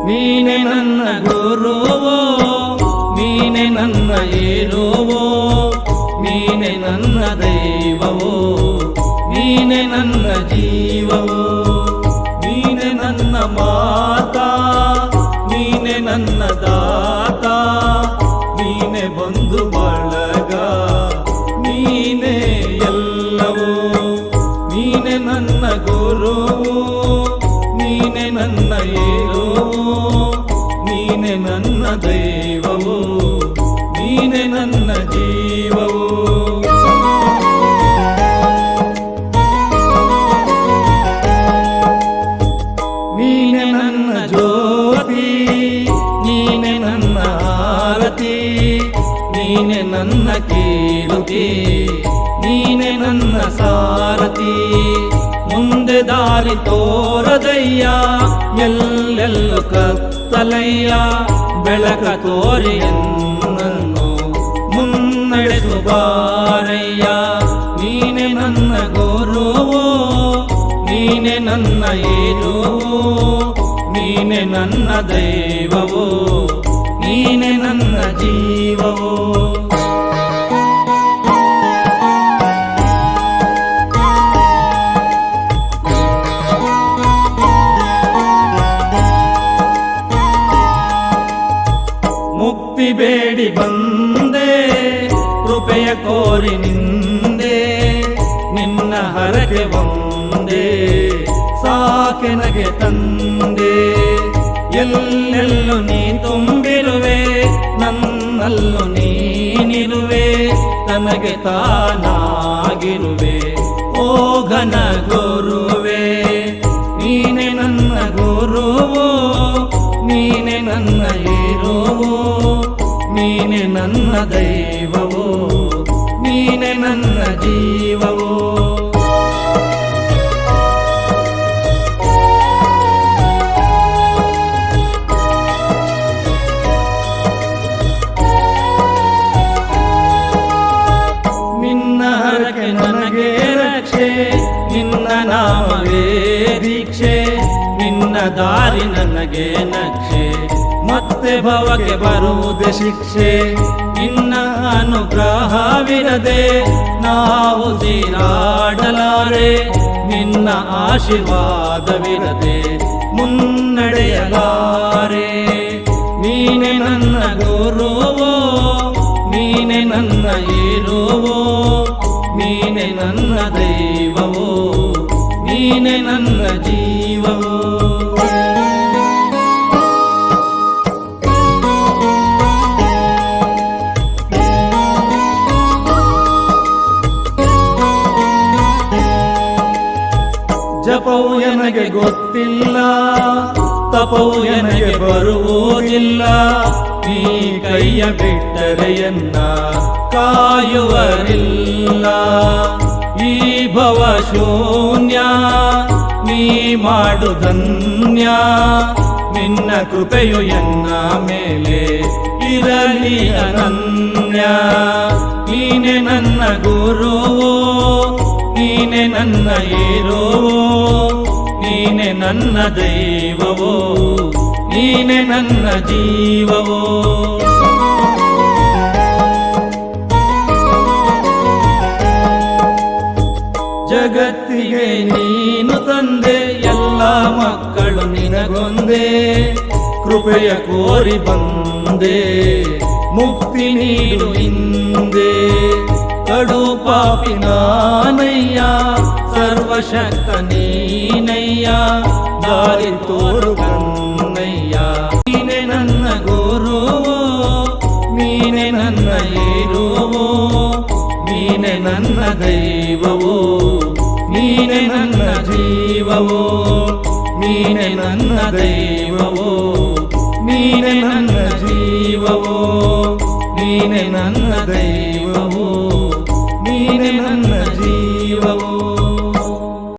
ನೀನೆ ನನ್ನ ಗುರುವೋ, ನೀನೆ ನನ್ನ ಏರುವೋ, ನೀನೆ ನನ್ನ ದೈವವೋ, ನೀನೆ ನನ್ನ ಜೀವವೋ, ನೀನೆ ನನ್ನ ಮಾತಾ, ನೀನೆ ನನ್ನ ದಾತ, ನೀನೆ ಬಂಧು ಬಳಗ, ನೀನೆ ಎಲ್ಲವೋ, ನೀನೆ ನನ್ನ ಗುರುವೋ, ನೀನೆ ನನ್ನ ಏರುವೋ, ನೀನೆ ನನ್ನ ದೈವವೋ, ನೀನೆ ನನ್ನ ಜೀವವೋ. ನೀನೆ ನನ್ನ ಜ್ಯೋತಿ, ನೀನೆ ನನ್ನ ಆರತಿ, ನೀನೆ ನನ್ನ ಕೀರುತಿ, ನೀನೆ ನನ್ನ ಸಾರಥಿ. ಮುಂದೆ ದಾರಿ ತೋರದಯ್ಯ, ಎಲ್ಲೆಲ್ಲೂ ಕತ್ತಲಯ್ಯ, ಬೆಳಕ ತೋರಿ ಎನ್ನನ್ನು ಮುನ್ನಡೆಸು ಬಾರಯ್ಯ. ನೀನೆ ನನ್ನ ಗುರುವೋ, ನೀನೆ ನನ್ನ ಏರುವೋ, ನೀನೆ ನನ್ನ ದೈವವೋ, ನೀನೆ ನನ್ನ ಜೀವವೋ. ಮುಕ್ತಿ ಬೇಡಿ ಬಂದೆ, ಕೃಪೆಯ ಕೋರಿ ನಿಂದೆ, ನಿನ್ನ ಹರಕೆ ಒಂದೇ ಸಾಕೆನಗೆ ತಂದೆ. ಎಲ್ಲೆಲ್ಲೂ ನೀ ತುಂಬಿರುವೆ, ನನ್ನಲ್ಲೂ ನೀನಿರುವೆ, ತನಗೆ ತಾನಾಗಿರುವೆ ಓ ಘನ ಗುರುವೆ. ನೀನೆ ನನ್ನ ಗುರುವೋ, ನೀನೆ ನನ್ನ ಏರುವೋ, ನೀನೆ ನನ್ನ ದೈವವೋ, ನೀನೆ ನನ್ನ ಜೀವವೋ. ನಿನ್ನ ಹರಕೆ ನನಗೆ ರಕ್ಷೆ, ನಿನ್ನ ನಾಮವೇ ದೀಕ್ಷೆ, ನಿನ್ನ ದಾರಿ ನನಗೆ ನಕ್ಷೆ, ಮತ್ತೆ ಭವಕ್ಕೆ ಬರುವುದೇ ಶಿಕ್ಷೆ. ನಿನ್ನ ಅನುಗ್ರಹವಿರದೆ ನಾವು ತೀರಾಡಲಾರೆ, ನಿನ್ನ ಆಶೀರ್ವಾದವಿರದೆ ಮುನ್ನಡೆಯಲಾರೆ. ನೀನೆ ನನ್ನ ಗುರುವೋ, ನೀನೆ ನನ್ನ ಏರುವೋ, ನೀನೆ ನನ್ನ ದೈವವೋ, ನೀನೆ ನನ್ನ ಜೀವವೋ. ಜಪವು ನನಗೆ ಗೊತ್ತಿಲ್ಲ, ತಪವು ನನಗೆ ಬರುವುದಿಲ್ಲ, ನೀ ಕೈಯ ಬಿಟ್ಟರೆಯನ್ನ ಕಾಯುವರಿಲ್ಲ. ಈ ಭವ ಶೂನ್ಯ ನೀ ಮಾಡುಧನ್ಯ, ನಿನ್ನ ಕೃಪೆಯು ಎನ್ನ ಮೇಲೆ ಇರಲಿ ಅನನ್ಯ. ನೀನೆ ನನ್ನ ಗುರುವೋ, ನೀನೆ ನನ್ನ ಏರುವೋ, ನೀನೆ ನನ್ನ ದೈವವೋ, ನೀನೆ ನನ್ನ ಜೀವವೋ. ಜಗತ್ತಿಗೆ ನೀನು ತಂದೆ, ಎಲ್ಲ ಮಕ್ಕಳು ನಿನಗೊಂದೇ, ಕೃಪೆಯ ಕೋರಿ ಬಂದೆ, ಮುಕ್ತಿ ನೀಡು ಹಿಂದೆ. ಕಡು ಪಾಪಿ ನಾನಯ್ಯ, ಸರ್ವಶಕ್ತ ನೀನಯ್ಯ, ದಾರಿ ತೋರು ಕನ್ನಯ್ಯ. ನೀನೆ ನನ್ನ ಗುರುವೋ, ನೀನೆ ನನ್ನ ಏರುವೋ, ನೀನೆ ನನ್ನ ದೈವವೋ, ನೀನೆ ನನ್ನ ಜೀವವೋ, ನೀನೆ ನನ್ನ ದೈವವೋ, ನೀನೆ ನನ್ನ ಜೀವವೋ, ನೀನೆ ನನ್ನ ದೈವ.